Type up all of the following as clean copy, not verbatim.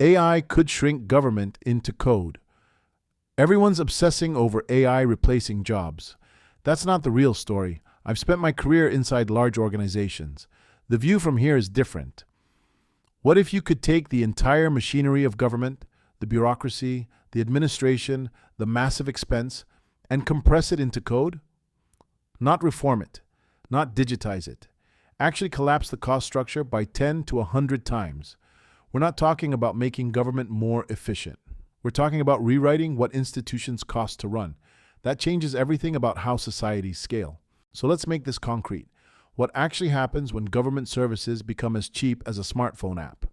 AI could shrink government into code. Everyone's obsessing over AI replacing jobs. That's not the real story. I've spent my career inside large organizations. The view from here is different. What if you could take the entire machinery of government, the bureaucracy, the administration, the massive expense, and compress it into code? Not reform it, not digitize it. Actually collapse the cost structure by 10 to 100 times. We're not talking about making government more efficient. We're talking about rewriting what institutions cost to run. That changes everything about how societies scale. So let's make this concrete. What actually happens when government services become as cheap as a smartphone app?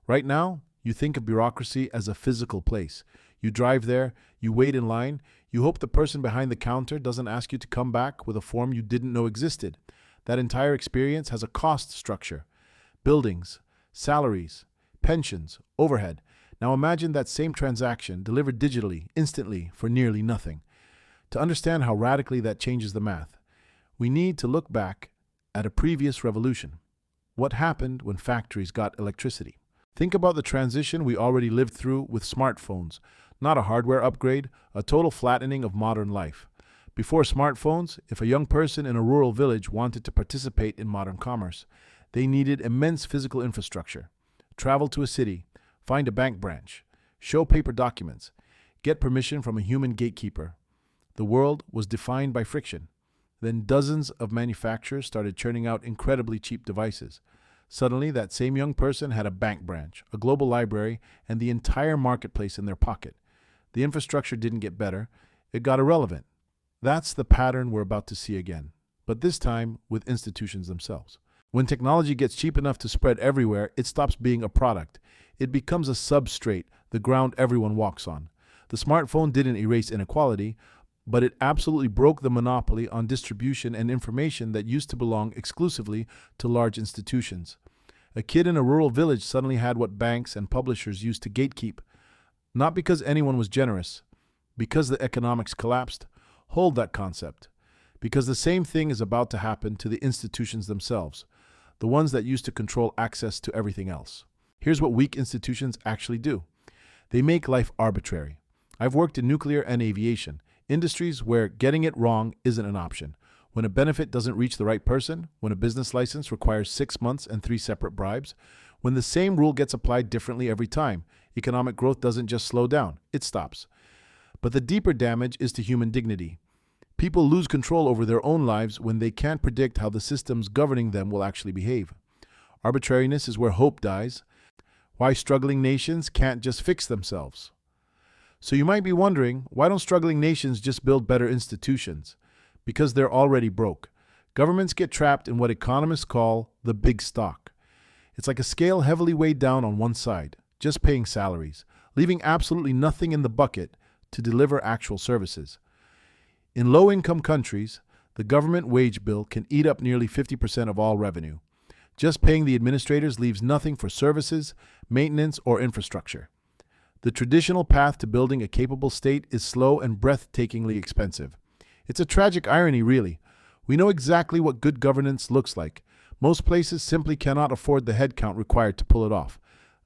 Right now, you think of bureaucracy as a physical place. You drive there, you wait in line, you hope the person behind the counter doesn't ask you to come back with a form you didn't know existed. That entire experience has a cost structure. Buildings, salaries, pensions, overhead. Now imagine that same transaction delivered digitally, instantly, for nearly nothing. To understand how radically that changes the math, we need to look back at a previous revolution. What happened when factories got electricity? Think about the transition we already lived through with smartphones. Not a hardware upgrade, a total flattening of modern life. Before smartphones, if a young person in a rural village wanted to participate in modern commerce, they needed immense physical infrastructure. Travel to a city, find a bank branch, show paper documents, get permission from a human gatekeeper. The world was defined by friction. Then dozens of manufacturers started churning out incredibly cheap devices. Suddenly, that same young person had a bank branch, a global library, and the entire marketplace in their pocket. The infrastructure didn't get better, it got irrelevant. That's the pattern we're about to see again, but this time with institutions themselves. When technology gets cheap enough to spread everywhere, it stops being a product. It becomes a substrate, the ground everyone walks on. The smartphone didn't erase inequality, but it absolutely broke the monopoly on distribution and information that used to belong exclusively to large institutions. A kid in a rural village suddenly had what banks and publishers used to gatekeep, not because anyone was generous, because the economics collapsed. Hold that concept, because the same thing is about to happen to the institutions themselves, the ones that used to control access to everything else. Here's what weak institutions actually do. They make life arbitrary. I've worked in nuclear and aviation, industries where getting it wrong isn't an option. When a benefit doesn't reach the right person, when a business license requires 6 months and 3 separate bribes, when the same rule gets applied differently every time, economic growth doesn't just slow down, it stops. But the deeper damage is to human dignity. People lose control over their own lives when they can't predict how the systems governing them will actually behave. Arbitrariness is where hope dies. Why struggling nations can't just fix themselves. So you might be wondering, why don't struggling nations just build better institutions? Because they're already broke. Governments get trapped in what economists call the big stock. It's like a scale heavily weighed down on one side, just paying salaries, leaving absolutely nothing in the bucket to deliver actual services. In low-income countries, the government wage bill can eat up nearly 50% of all revenue. Just paying the administrators leaves nothing for services, maintenance, or infrastructure. The traditional path to building a capable state is slow and breathtakingly expensive. It's a tragic irony, really. We know exactly what good governance looks like. Most places simply cannot afford the headcount required to pull it off.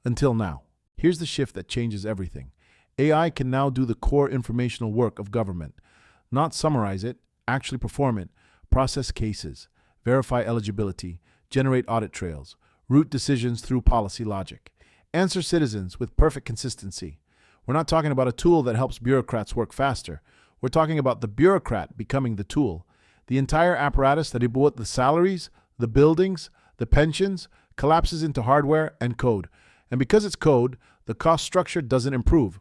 Until now. Here's the shift that changes everything. AI can now do the core informational work of government. Not summarize it, actually perform it, process cases, verify eligibility, generate audit trails, route decisions through policy logic, answer citizens with perfect consistency. We're not talking about a tool that helps bureaucrats work faster. We're talking about the bureaucrat becoming the tool. The entire apparatus that bought the salaries, the buildings, the pensions, collapses into hardware and code. And because it's code, the cost structure doesn't improve.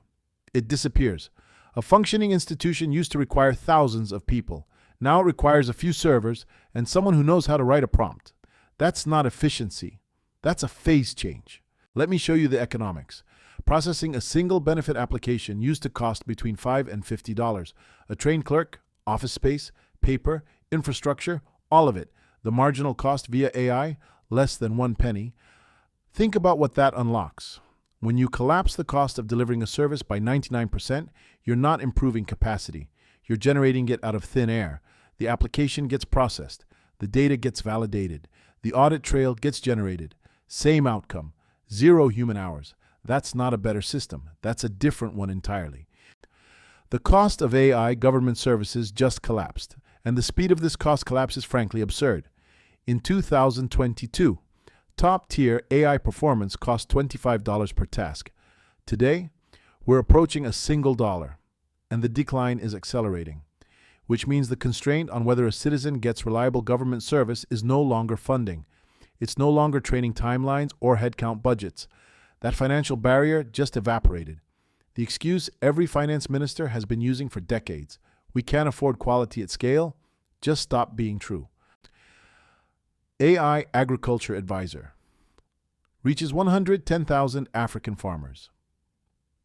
It disappears. A functioning institution used to require thousands of people. Now it requires a few servers and someone who knows how to write a prompt. That's not efficiency. That's a phase change. Let me show you the economics. Processing a single benefit application used to cost between $5 and $50. A trained clerk, office space, paper, infrastructure, all of it. The marginal cost via AI, less than 1 penny. Think about what that unlocks. When you collapse the cost of delivering a service by 99%, you're not improving capacity. You're generating it out of thin air. The application gets processed. The data gets validated. The audit trail gets generated. Same outcome. 0 human hours. That's not a better system. That's a different one entirely. The cost of AI government services just collapsed, and the speed of this cost collapse is frankly absurd. In 2022, top-tier AI performance cost $25 per task. Today, we're approaching $1, and the decline is accelerating, which means the constraint on whether a citizen gets reliable government service is no longer funding. It's no longer training timelines or headcount budgets. That financial barrier just evaporated. The excuse every finance minister has been using for decades, we can't afford quality at scale, just stopped being true. AI Agriculture Advisor reaches 110,000 African farmers.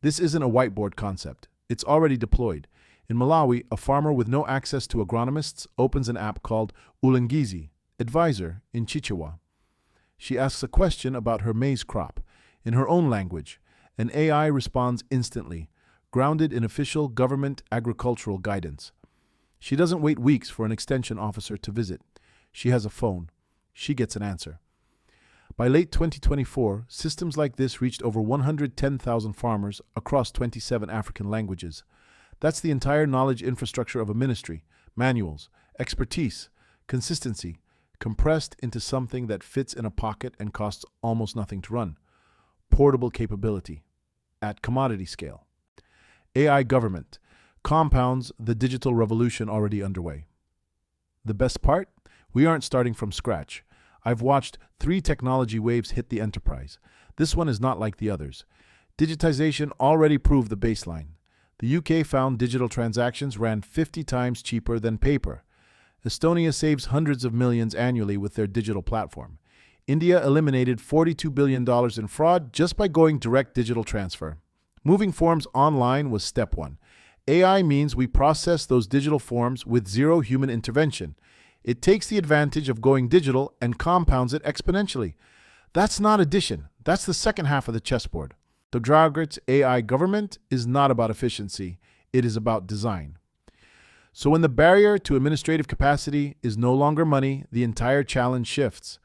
This isn't a whiteboard concept. It's already deployed. In Malawi, a farmer with no access to agronomists opens an app called Ulangizi, Advisor, in Chichewa. She asks a question about her maize crop in her own language. An AI responds instantly, grounded in official government agricultural guidance. She doesn't wait weeks for an extension officer to visit. She has a phone. She gets an answer. By late 2024, systems like this reached over 110,000 farmers across 27 African languages. That's the entire knowledge infrastructure of a ministry, manuals, expertise, consistency, compressed into something that fits in a pocket and costs almost nothing to run. Portable capability at commodity scale. AI government compounds the digital revolution already underway. The best part? We aren't starting from scratch. I've watched 3 technology waves hit the enterprise. This one is not like the others. Digitization already proved the baseline. The UK found digital transactions ran 50 times cheaper than paper. Estonia saves hundreds of millions annually with their digital platform. India eliminated $42 billion in fraud just by going direct digital transfer. Moving forms online was step 1. AI means we process those digital forms with zero human intervention. It takes the advantage of going digital and compounds it exponentially. That's not addition. That's the second half of the chessboard. The Draugert's AI government is not about efficiency. It is about design. So when the barrier to administrative capacity is no longer money, the entire challenge shifts.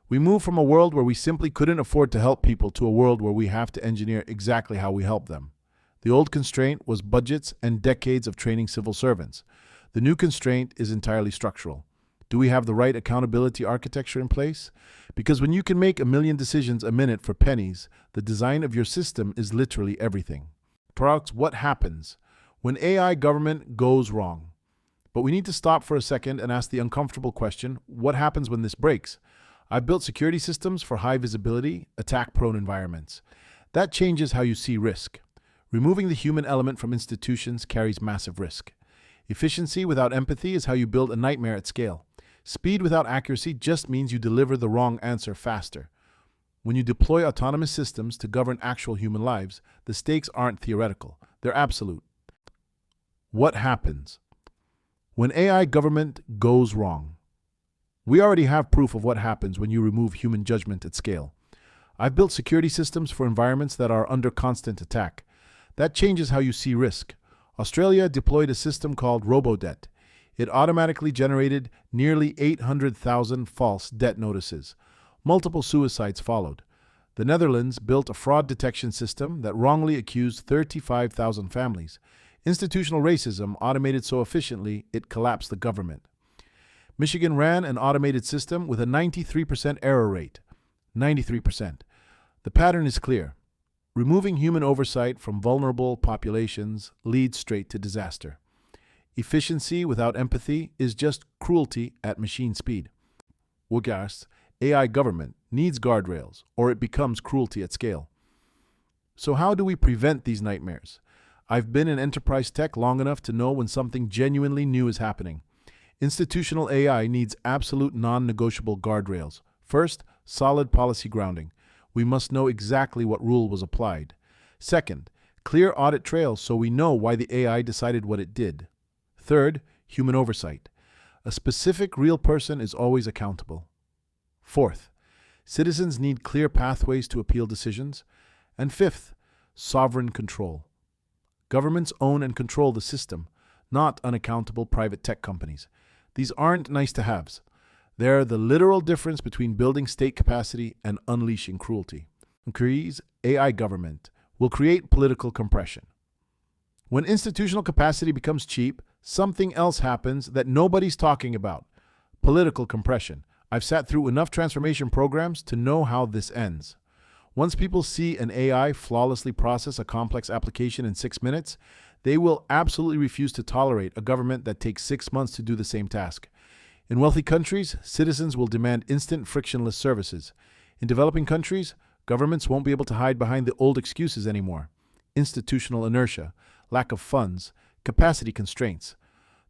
We move from a world where we simply couldn't afford to help people to a world where we have to engineer exactly how we help them. The old constraint was budgets and decades of training civil servants. The new constraint is entirely structural. Do we have the right accountability architecture in place? Because when you can make 1 million decisions a minute for pennies, the design of your system is literally everything. Perhaps what happens when AI government goes wrong? But we need to stop for a second and ask the uncomfortable question, what happens when this breaks? I've built security systems for high visibility, attack-prone environments. That changes how you see risk. Removing the human element from institutions carries massive risk. Efficiency without empathy is how you build a nightmare at scale. Speed without accuracy just means you deliver the wrong answer faster. When you deploy autonomous systems to govern actual human lives, the stakes aren't theoretical, they're absolute. What happens when AI government goes wrong? We already have proof of what happens when you remove human judgment at scale. I've built security systems for environments that are under constant attack. That changes how you see risk. Australia deployed a system called RoboDebt. It automatically generated nearly 800,000 false debt notices. Multiple suicides followed. The Netherlands built a fraud detection system that wrongly accused 35,000 families. Institutional racism automated so efficiently it collapsed the government. Michigan ran an automated system with a 93% error rate. 93%. The pattern is clear. Removing human oversight from vulnerable populations leads straight to disaster. Efficiency without empathy is just cruelty at machine speed. Wogar's AI government needs guardrails, or it becomes cruelty at scale. So how do we prevent these nightmares? I've been in enterprise tech long enough to know when something genuinely new is happening. Institutional AI needs absolute non-negotiable guardrails. First, solid policy grounding. We must know exactly what rule was applied. Second, clear audit trails so we know why the AI decided what it did. Third, human oversight. A specific real person is always accountable. Fourth, citizens need clear pathways to appeal decisions. And fifth, sovereign control. Governments own and control the system, not unaccountable private tech companies. These aren't nice-to-haves. They're the literal difference between building state capacity and unleashing cruelty. increase AI government will create political compression. When institutional capacity becomes cheap, something else happens that nobody's talking about: political compression. I've sat through enough transformation programs to know how this ends. Once people see an AI flawlessly process a complex application in 6 minutes, they will absolutely refuse to tolerate a government that takes 6 months to do the same task. In wealthy countries, citizens will demand instant, frictionless services. In developing countries, governments won't be able to hide behind the old excuses anymore: institutional inertia, lack of funds, capacity constraints.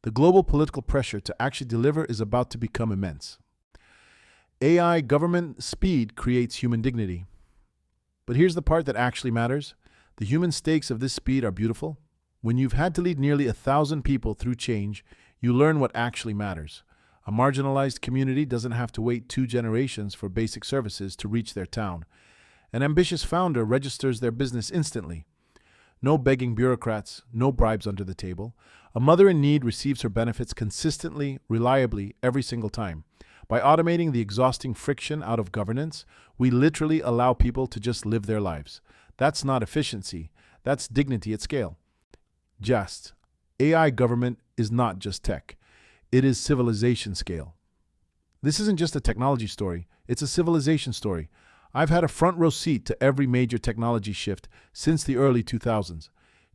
The global political pressure to actually deliver is about to become immense. AI government speed creates human dignity. But here's the part that actually matters. The human stakes of this speed are beautiful. When you've had to lead nearly 1,000 people through change, you learn what actually matters. A marginalized community doesn't have to wait 2 generations for basic services to reach their town. An ambitious founder registers their business instantly. No begging bureaucrats, no bribes under the table. A mother in need receives her benefits consistently, reliably, every single time. By automating the exhausting friction out of governance, we literally allow people to just live their lives. That's not efficiency, that's dignity at scale. Just, AI government is not just tech. It is civilization scale. This isn't just a technology story, it's a civilization story. I've had a front row seat to every major technology shift since the early 2000s.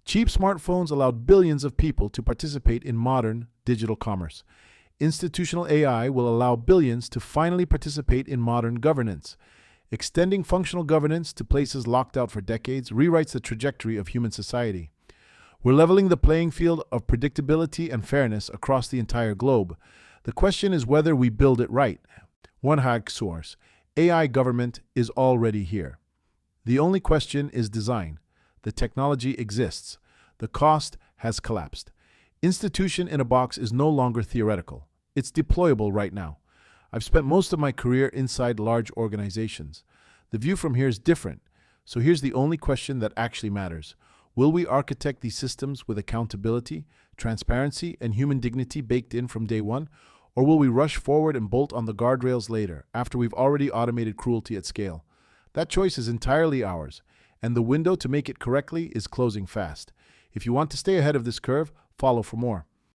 Cheap smartphones allowed billions of people to participate in modern digital commerce. Institutional AI will allow billions to finally participate in modern governance. Extending functional governance to places locked out for decades rewrites the trajectory of human society. We're leveling the playing field of predictability and fairness across the entire globe. The question is whether we build it right. One hack source: AI government is already here. The only question is design. The technology exists. The cost has collapsed. Institution in a box is no longer theoretical. It's deployable right now. I've spent most of my career inside large organizations. The view from here is different. So here's the only question that actually matters. Will we architect these systems with accountability, transparency, and human dignity baked in from day one? Or will we rush forward and bolt on the guardrails later, after we've already automated cruelty at scale? That choice is entirely ours, and the window to make it correctly is closing fast. If you want to stay ahead of this curve, follow for more.